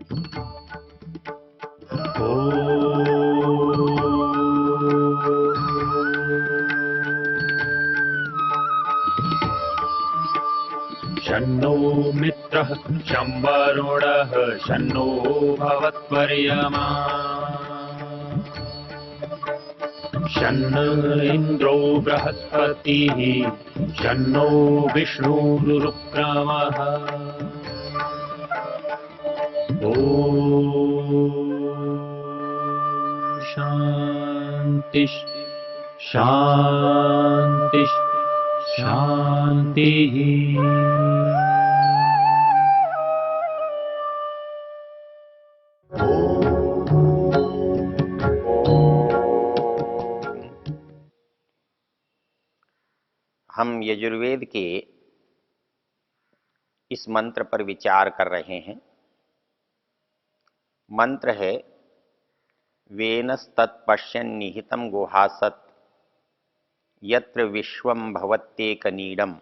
शन्नो मित्रः शं वरुणः शन्नो भवत्वर्यमा शन्न इन्द्रो बृहस्पतिः शन्नो विष्णुरुक्रमः ॐ शान्ति शान्ति शान्तिः। हम यजुर्वेद के इस मंत्र पर विचार कर रहे हैं। मंत्र है वेनस्तत्पश्यन् निहितं गुहासत् यत्र विश्वं भवत्येकनीडं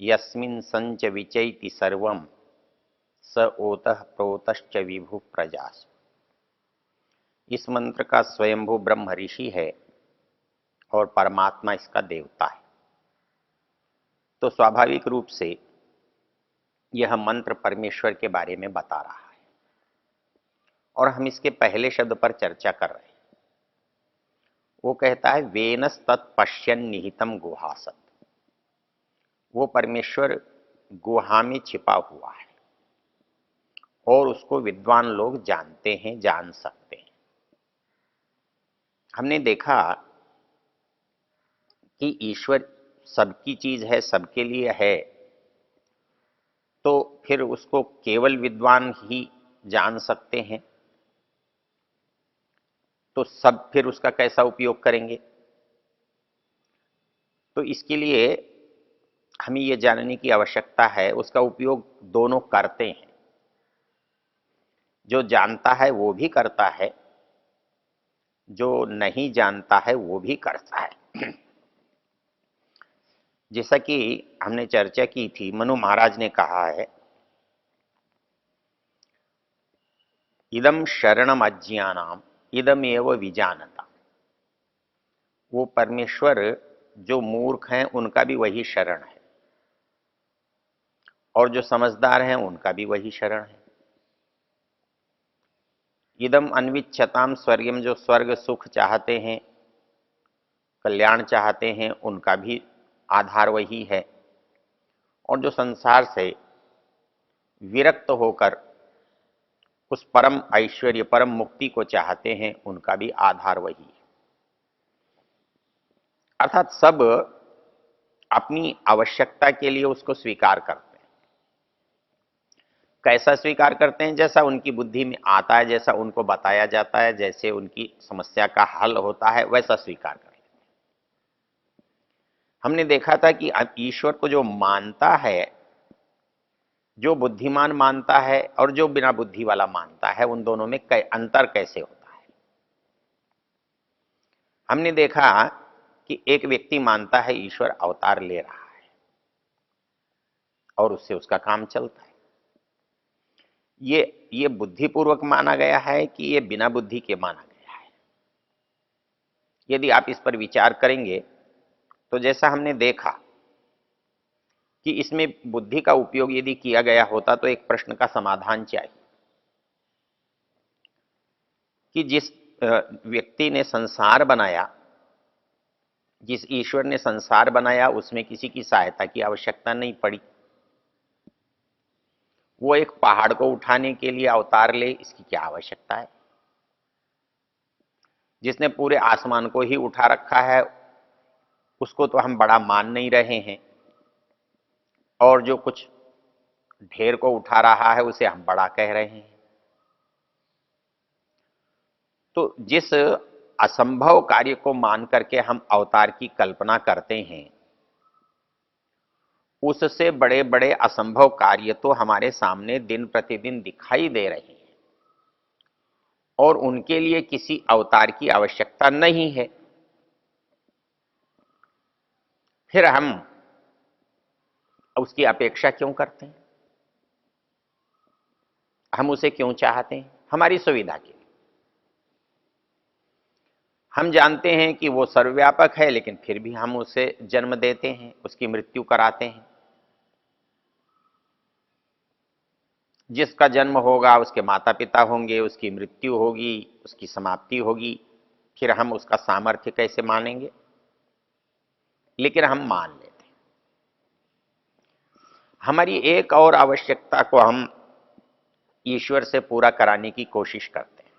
यस्मिन् संच विचैति सर्वं स ओतः प्रोतश्च विभु प्रजास्। इस मंत्र का स्वयंभू ब्रह्म ऋषि है और परमात्मा इसका देवता है। तो स्वाभाविक रूप से यह मंत्र परमेश्वर के बारे में बता रहा है और हम इसके पहले शब्द पर चर्चा कर रहे हैं। वो कहता है वेनस तत्पश्यन् निहितम गुहासत। वो परमेश्वर गुहा में छिपा हुआ है और उसको विद्वान लोग जानते हैं, जान सकते हैं। हमने देखा कि ईश्वर सबकी चीज है, सबके लिए है, तो फिर उसको केवल विद्वान ही जान सकते हैं। तो सब फिर उसका कैसा उपयोग करेंगे? तो इसके लिए हमें यह जानने की आवश्यकता है उसका उपयोग दोनों करते हैं। जो जानता है वो भी करता है, जो नहीं जानता है वो भी करता है। जैसा कि हमने चर्चा की थी, मनु महाराज ने कहा है इदम शरणम अज्ञानाम इदमेव विजानता। वो परमेश्वर जो मूर्ख हैं उनका भी वही शरण है और जो समझदार हैं उनका भी वही शरण है। इदम अन्विच्छताम स्वर्गम, जो स्वर्ग सुख चाहते हैं, कल्याण चाहते हैं, उनका भी आधार वही है। और जो संसार से विरक्त होकर उस परम ऐश्वर्य, परम मुक्ति को चाहते हैं, उनका भी आधार वही है। अर्थात सब अपनी आवश्यकता के लिए उसको स्वीकार करते हैं। कैसा स्वीकार करते हैं? जैसा उनकी बुद्धि में आता है, जैसा उनको बताया जाता है, जैसे उनकी समस्या का हल होता है, वैसा स्वीकार करते हैं। हमने देखा था कि ईश्वर को जो मानता है, जो बुद्धिमान मानता है और जो बिना बुद्धि वाला मानता है, उन दोनों में अंतर कैसे होता है। हमने देखा कि एक व्यक्ति मानता है ईश्वर अवतार ले रहा है और उससे उसका काम चलता है। ये बुद्धिपूर्वक माना गया है कि ये बिना बुद्धि के माना गया है? यदि आप इस पर विचार करेंगे तो जैसा हमने देखा कि इसमें बुद्धि का उपयोग यदि किया गया होता तो एक प्रश्न का समाधान चाहिए कि जिस व्यक्ति ने संसार बनाया, जिस ईश्वर ने संसार बनाया, उसमें किसी की सहायता की आवश्यकता नहीं पड़ी। वो एक पहाड़ को उठाने के लिए अवतार ले, इसकी क्या आवश्यकता है? जिसने पूरे आसमान को ही उठा रखा है उसको तो हम बड़ा मान नहीं रहे हैं, और जो कुछ ढेर को उठा रहा है उसे हम बड़ा कह रहे हैं। तो जिस असंभव कार्य को मान करके हम अवतार की कल्पना करते हैं, उससे बड़े बड़े असंभव कार्य तो हमारे सामने दिन प्रतिदिन दिखाई दे रहे हैं और उनके लिए किसी अवतार की आवश्यकता नहीं है। फिर हम उसकी अपेक्षा क्यों करते हैं? हम उसे क्यों चाहते हैं? हमारी सुविधा के लिए। हम जानते हैं कि वो सर्वव्यापक है, लेकिन फिर भी हम उसे जन्म देते हैं, उसकी मृत्यु कराते हैं। जिसका जन्म होगा उसके माता पिता होंगे, उसकी मृत्यु होगी, उसकी समाप्ति होगी, फिर हम उसका सामर्थ्य कैसे मानेंगे? लेकिन हम मान लेते हैं। हमारी एक और आवश्यकता को हम ईश्वर से पूरा कराने की कोशिश करते हैं।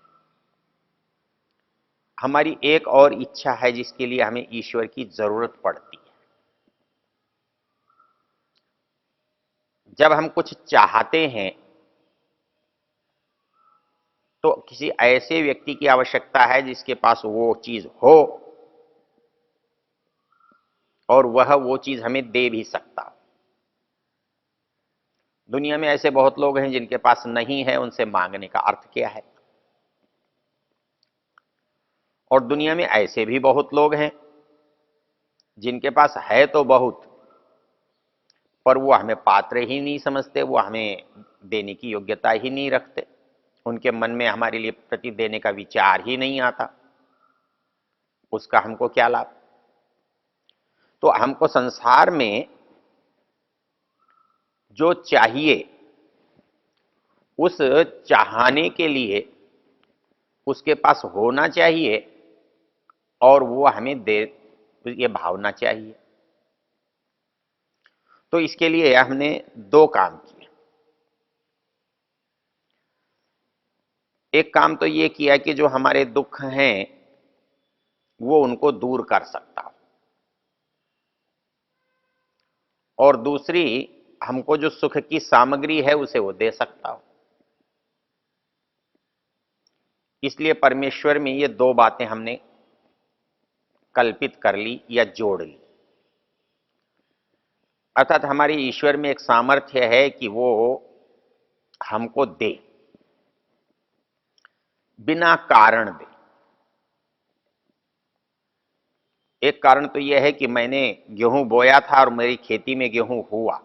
हमारी एक और इच्छा है जिसके लिए हमें ईश्वर की जरूरत पड़ती है। जब हम कुछ चाहते हैं तो किसी ऐसे व्यक्ति की आवश्यकता है जिसके पास वो चीज हो और वह वो चीज हमें दे भी सकता हो। दुनिया में ऐसे बहुत लोग हैं जिनके पास नहीं है, उनसे मांगने का अर्थ क्या है? और दुनिया में ऐसे भी बहुत लोग हैं जिनके पास है तो बहुत, पर वो हमें पात्र ही नहीं समझते, वो हमें देने की योग्यता ही नहीं रखते, उनके मन में हमारे लिए प्रति देने का विचार ही नहीं आता। उसका हमको क्या लाभ? तो हमको संसार में जो चाहिए उस चाहने के लिए उसके पास होना चाहिए और वो हमें दे, ये भावना चाहिए। तो इसके लिए हमने दो काम किए। एक काम तो ये किया कि जो हमारे दुख हैं वो उनको दूर कर सकता हो, और दूसरी, हमको जो सुख की सामग्री है उसे वो दे सकता हो। इसलिए परमेश्वर में ये दो बातें हमने कल्पित कर ली या जोड़ ली। अर्थात हमारे ईश्वर में एक सामर्थ्य है कि वो हमको दे, बिना कारण दे। एक कारण तो यह है कि मैंने गेहूं बोया था और मेरी खेती में गेहूं हुआ।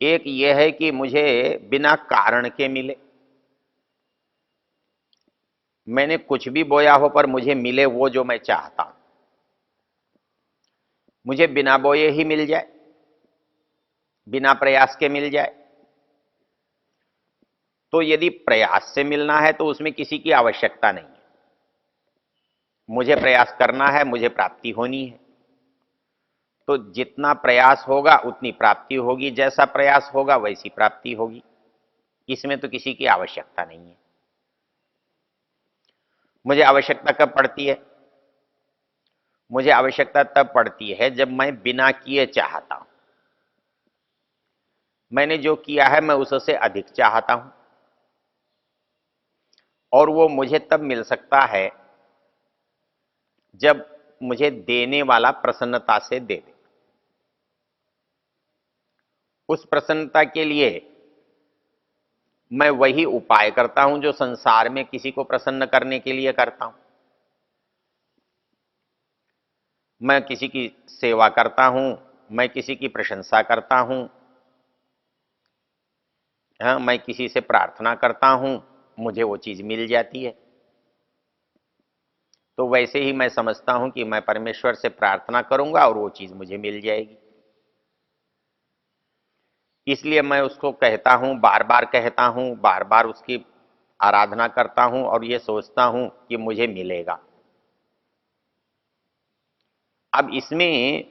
एक यह है कि मुझे बिना कारण के मिले। मैंने कुछ भी बोया हो पर मुझे मिले वो जो मैं चाहता हूं। मुझे बिना बोए ही मिल जाए, बिना प्रयास के मिल जाए। तो यदि प्रयास से मिलना है तो उसमें किसी की आवश्यकता नहीं है। मुझे प्रयास करना है, मुझे प्राप्ति होनी है। तो जितना प्रयास होगा उतनी प्राप्ति होगी, जैसा प्रयास होगा वैसी प्राप्ति होगी। इसमें तो किसी की आवश्यकता नहीं है। मुझे आवश्यकता कब पड़ती है? मुझे आवश्यकता तब पड़ती है जब मैं बिना किए चाहता हूं। मैंने जो किया है मैं उससे अधिक चाहता हूं, और वो मुझे तब मिल सकता है जब मुझे देने वाला प्रसन्नता से दे दे। उस प्रसन्नता के लिए मैं वही उपाय करता हूं जो संसार में किसी को प्रसन्न करने के लिए करता हूं। मैं किसी की सेवा करता हूं, मैं किसी की प्रशंसा करता हूं, हाँ, मैं किसी से प्रार्थना करता हूं, मुझे वो चीज मिल जाती है। तो वैसे ही मैं समझता हूं कि मैं परमेश्वर से प्रार्थना करूंगा और वो चीज मुझे मिल जाएगी। इसलिए मैं उसको कहता हूं, बार बार कहता हूं, बार बार उसकी आराधना करता हूं और ये सोचता हूं कि मुझे मिलेगा। अब इसमें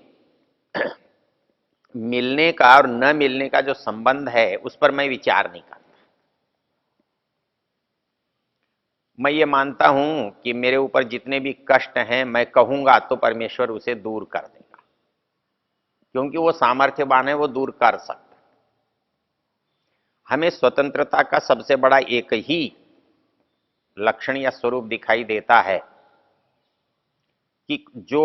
मिलने का और न मिलने का जो संबंध है उस पर मैं विचार नहीं करता। मैं ये मानता हूं कि मेरे ऊपर जितने भी कष्ट हैं मैं कहूंगा तो परमेश्वर उसे दूर कर देगा, क्योंकि वो सामर्थ्यवान है, वो दूर कर सकता है। हमें स्वतंत्रता का सबसे बड़ा एक ही लक्षण या स्वरूप दिखाई देता है कि जो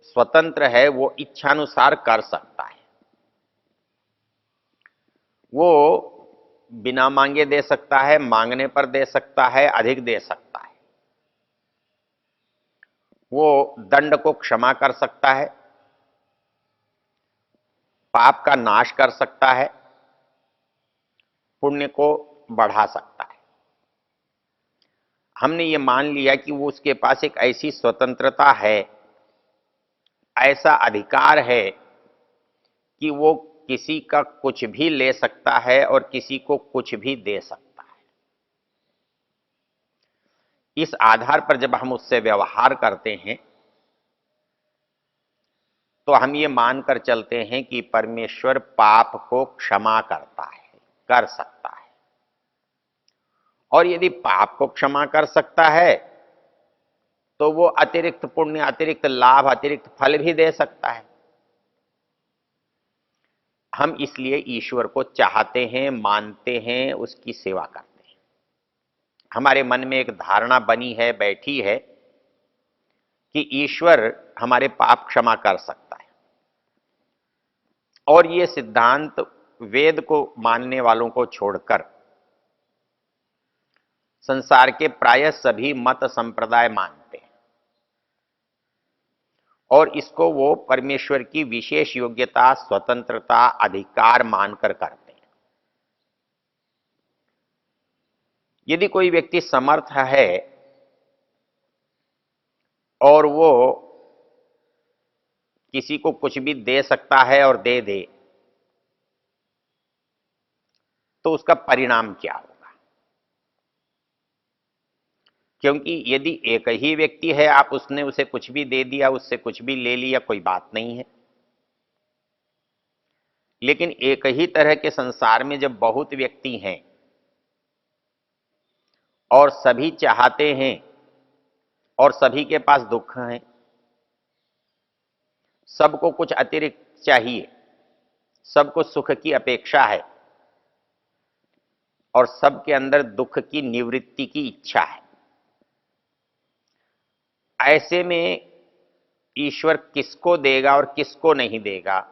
स्वतंत्र है वो इच्छानुसार कर सकता है। वो बिना मांगे दे सकता है, मांगने पर दे सकता है, अधिक दे सकता है। वो दंड को क्षमा कर सकता है, पाप का नाश कर सकता है, पुण्य को बढ़ा सकता है। हमने ये मान लिया कि वो उसके पास एक ऐसी स्वतंत्रता है, ऐसा अधिकार है कि वो किसी का कुछ भी ले सकता है और किसी को कुछ भी दे सकता है। इस आधार पर जब हम उससे व्यवहार करते हैं तो हम ये मानकर चलते हैं कि परमेश्वर पाप को क्षमा करता है, कर सकता है। और यदि पाप को क्षमा कर सकता है तो वो अतिरिक्त पुण्य, अतिरिक्त लाभ, अतिरिक्त फल भी दे सकता है। हम इसलिए ईश्वर को चाहते हैं, मानते हैं, उसकी सेवा करते हैं। हमारे मन में एक धारणा बनी है, बैठी है कि ईश्वर हमारे पाप क्षमा कर सकता है। और ये सिद्धांत वेद को मानने वालों को छोड़कर संसार के प्राय सभी मत संप्रदाय मानते हैं और इसको वो परमेश्वर की विशेष योग्यता, स्वतंत्रता, अधिकार मानकर करते हैं। यदि कोई व्यक्ति समर्थ है और वो किसी को कुछ भी दे सकता है और दे दे, तो उसका परिणाम क्या होगा? क्योंकि यदि एक ही व्यक्ति है, आप उसने उसे कुछ भी दे दिया, उससे कुछ भी ले लिया, कोई बात नहीं है। लेकिन एक ही तरह के संसार में जब बहुत व्यक्ति हैं और सभी चाहते हैं और सभी के पास दुख है, सबको कुछ अतिरिक्त चाहिए, सबको सुख की अपेक्षा है और सबके अंदर दुख की निवृत्ति की इच्छा है, ऐसे में ईश्वर किसको देगा और किसको नहीं देगा?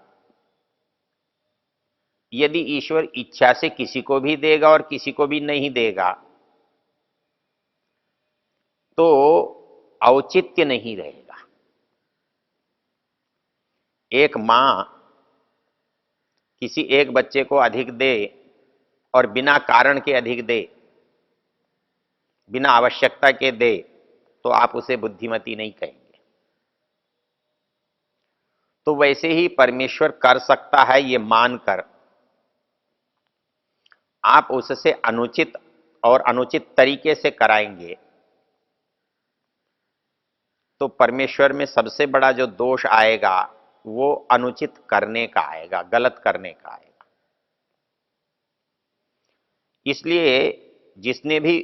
यदि ईश्वर इच्छा से किसी को भी देगा और किसी को भी नहीं देगा तो औचित्य नहीं रहेगा। एक मां किसी एक बच्चे को अधिक दे और बिना कारण के अधिक दे, बिना आवश्यकता के दे, तो आप उसे बुद्धिमती नहीं कहेंगे। तो वैसे ही परमेश्वर कर सकता है ये मानकर आप उससे अनुचित और अनुचित तरीके से कराएंगे तो परमेश्वर में सबसे बड़ा जो दोष आएगा वो अनुचित करने का आएगा, गलत करने का आएगा। इसलिए जिसने भी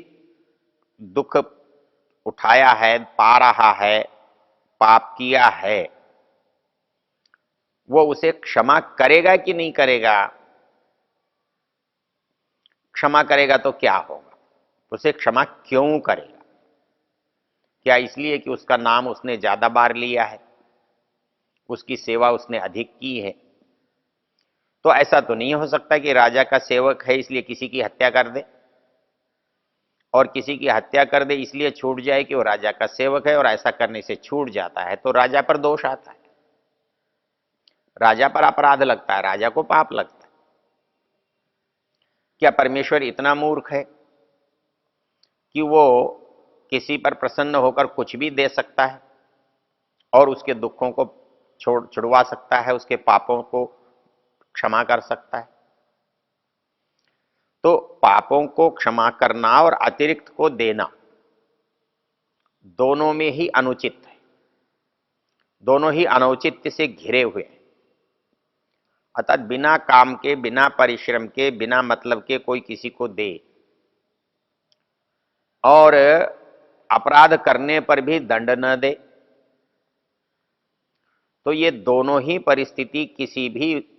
दुख उठाया है, पा रहा है, पाप किया है, वो उसे क्षमा करेगा कि नहीं करेगा? क्षमा करेगा तो क्या होगा? उसे क्षमा क्यों करेगा? क्या इसलिए कि उसका नाम उसने ज्यादा बार लिया है, उसकी सेवा उसने अधिक की है? तो ऐसा तो नहीं हो सकता कि राजा का सेवक है इसलिए किसी की हत्या कर दे और किसी की हत्या कर दे इसलिए छूट जाए कि वो राजा का सेवक है और ऐसा करने से छूट जाता है तो राजा पर दोष आता है, राजा पर अपराध लगता है, राजा को पाप लगता है। क्या परमेश्वर इतना मूर्ख है कि वो किसी पर प्रसन्न होकर कुछ भी दे सकता है और उसके दुखों को छुड़वा सकता है, उसके पापों को क्षमा कर सकता है? तो पापों को क्षमा करना और अतिरिक्त को देना दोनों में ही अनुचित है, दोनों ही अनौचित्य से घिरे हुए हैं। अर्थात बिना काम के, बिना परिश्रम के, बिना मतलब के कोई किसी को दे और अपराध करने पर भी दंड न दे, तो ये दोनों ही परिस्थिति किसी भी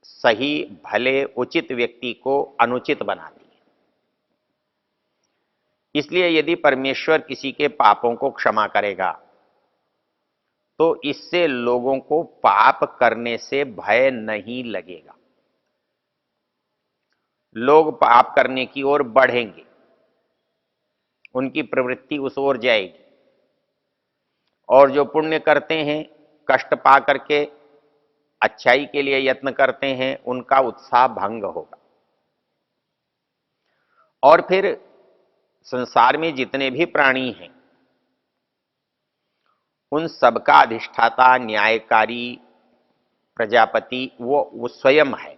सही, भले, उचित व्यक्ति को अनुचित बनाती है। इसलिए यदि परमेश्वर किसी के पापों को क्षमा करेगा तो इससे लोगों को पाप करने से भय नहीं लगेगा, लोग पाप करने की ओर बढ़ेंगे, उनकी प्रवृत्ति उस ओर जाएगी और जो पुण्य करते हैं, कष्ट पा करके अच्छाई के लिए यत्न करते हैं, उनका उत्साह भंग होगा। और फिर संसार में जितने भी प्राणी हैं उन सबका अधिष्ठाता न्यायकारी प्रजापति वो स्वयं है।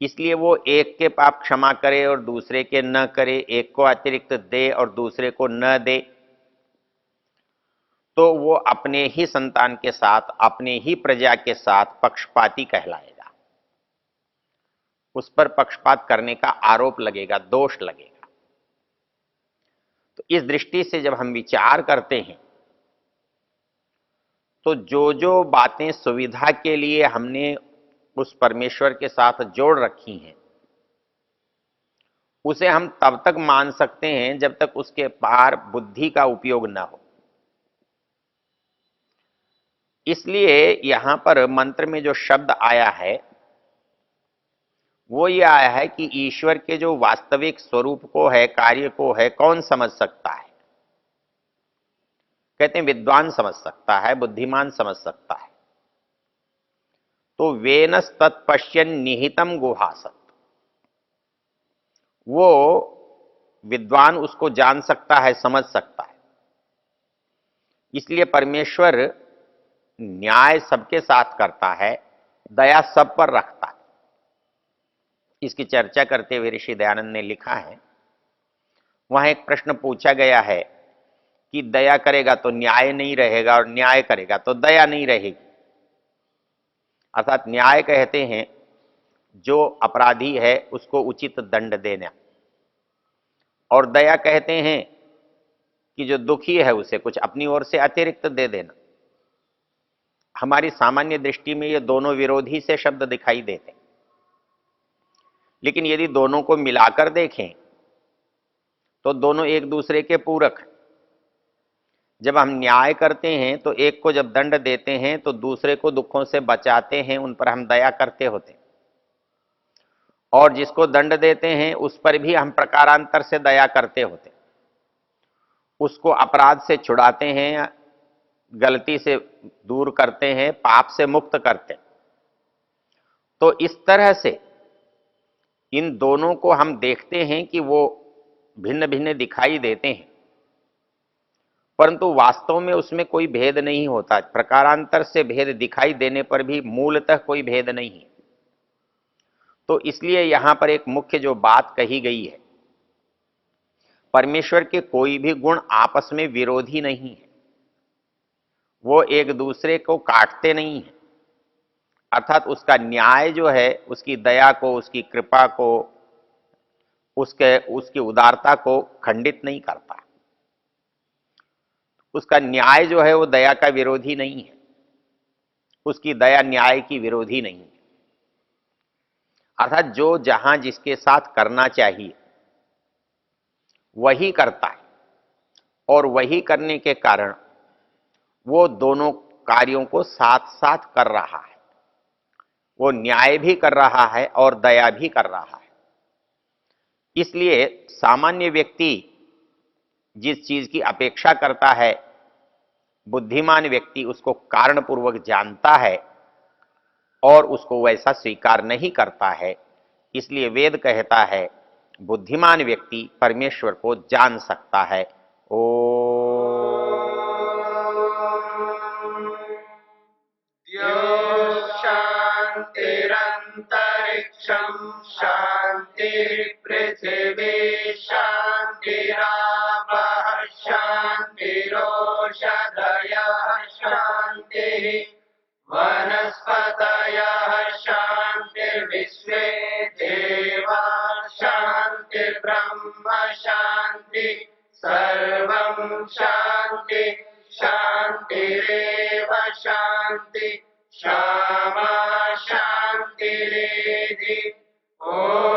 इसलिए वो एक के पाप क्षमा करे और दूसरे के न करे, एक को अतिरिक्त दे और दूसरे को न दे, तो वो अपने ही संतान के साथ, अपने ही प्रजा के साथ पक्षपाती कहलाएगा। उस पर पक्षपात करने का आरोप लगेगा, दोष लगेगा। तो इस दृष्टि से जब हम विचार करते हैं तो जो जो बातें सुविधा के लिए हमने उस परमेश्वर के साथ जोड़ रखी हैं उसे हम तब तक मान सकते हैं जब तक उसके पार बुद्धि का उपयोग न हो। इसलिए यहां पर मंत्र में जो शब्द आया है वो ये आया है कि ईश्वर के जो वास्तविक स्वरूप को है, कार्य को है, कौन समझ सकता है? कहते हैं विद्वान समझ सकता है, बुद्धिमान समझ सकता है। तो वेनस तत्पश्यन निहितम गुहासत, वो विद्वान उसको जान सकता है, समझ सकता है। इसलिए परमेश्वर न्याय सबके साथ करता है, दया सब पर रखता है। इसकी चर्चा करते हुए ऋषि दयानंद ने लिखा है, वहां एक प्रश्न पूछा गया है कि दया करेगा तो न्याय नहीं रहेगा और न्याय करेगा तो दया नहीं रहेगी। अर्थात न्याय कहते हैं जो अपराधी है उसको उचित दंड देना, और दया कहते हैं कि जो दुखी है उसे कुछ अपनी ओर से अतिरिक्त दे देना। हमारी सामान्य दृष्टि में ये दोनों विरोधी से शब्द दिखाई देते हैं, लेकिन यदि दोनों को मिलाकर देखें तो दोनों एक दूसरे के पूरक हैं। जब हम न्याय करते हैं तो एक को जब दंड देते हैं तो दूसरे को दुखों से बचाते हैं, उन पर हम दया करते होते हैं, और जिसको दंड देते हैं उस पर भी हम प्रकारांतर से दया करते होते हैं। उसको अपराध से छुड़ाते हैं, गलती से दूर करते हैं, पाप से मुक्त करते हैं। तो इस तरह से इन दोनों को हम देखते हैं कि वो भिन्न भिन्न दिखाई देते हैं, परंतु वास्तव में उसमें कोई भेद नहीं होता। प्रकारांतर से भेद दिखाई देने पर भी मूलतः कोई भेद नहीं है। तो इसलिए यहां पर एक मुख्य जो बात कही गई है, परमेश्वर के कोई भी गुण आपस में विरोधी नहीं है, वो एक दूसरे को काटते नहीं है। अर्थात उसका न्याय जो है उसकी दया को, उसकी कृपा को, उसकी उदारता को खंडित नहीं करता। उसका न्याय जो है वो दया का विरोधी नहीं है, उसकी दया न्याय की विरोधी नहीं है। अर्थात जो जहां जिसके साथ करना चाहिए वही करता है, और वही करने के कारण वो दोनों कार्यों को साथ साथ कर रहा है। वो न्याय भी कर रहा है और दया भी कर रहा है। इसलिए सामान्य व्यक्ति जिस चीज की अपेक्षा करता है, बुद्धिमान व्यक्ति उसको कारणपूर्वक जानता है और उसको वैसा स्वीकार नहीं करता है। इसलिए वेद कहता है बुद्धिमान व्यक्ति परमेश्वर को जान सकता है। ओ शांतिरंतरिक्षम शांति पृथिवी शांतिरापः शांतिरोषधयः शांति वनस्पतयः शांतिर्विश्वे देवा शांतिर्ब्रह्म शांति सर्वं शांति शांतिरेव शांति क्षमा शांतिरेधि। ओम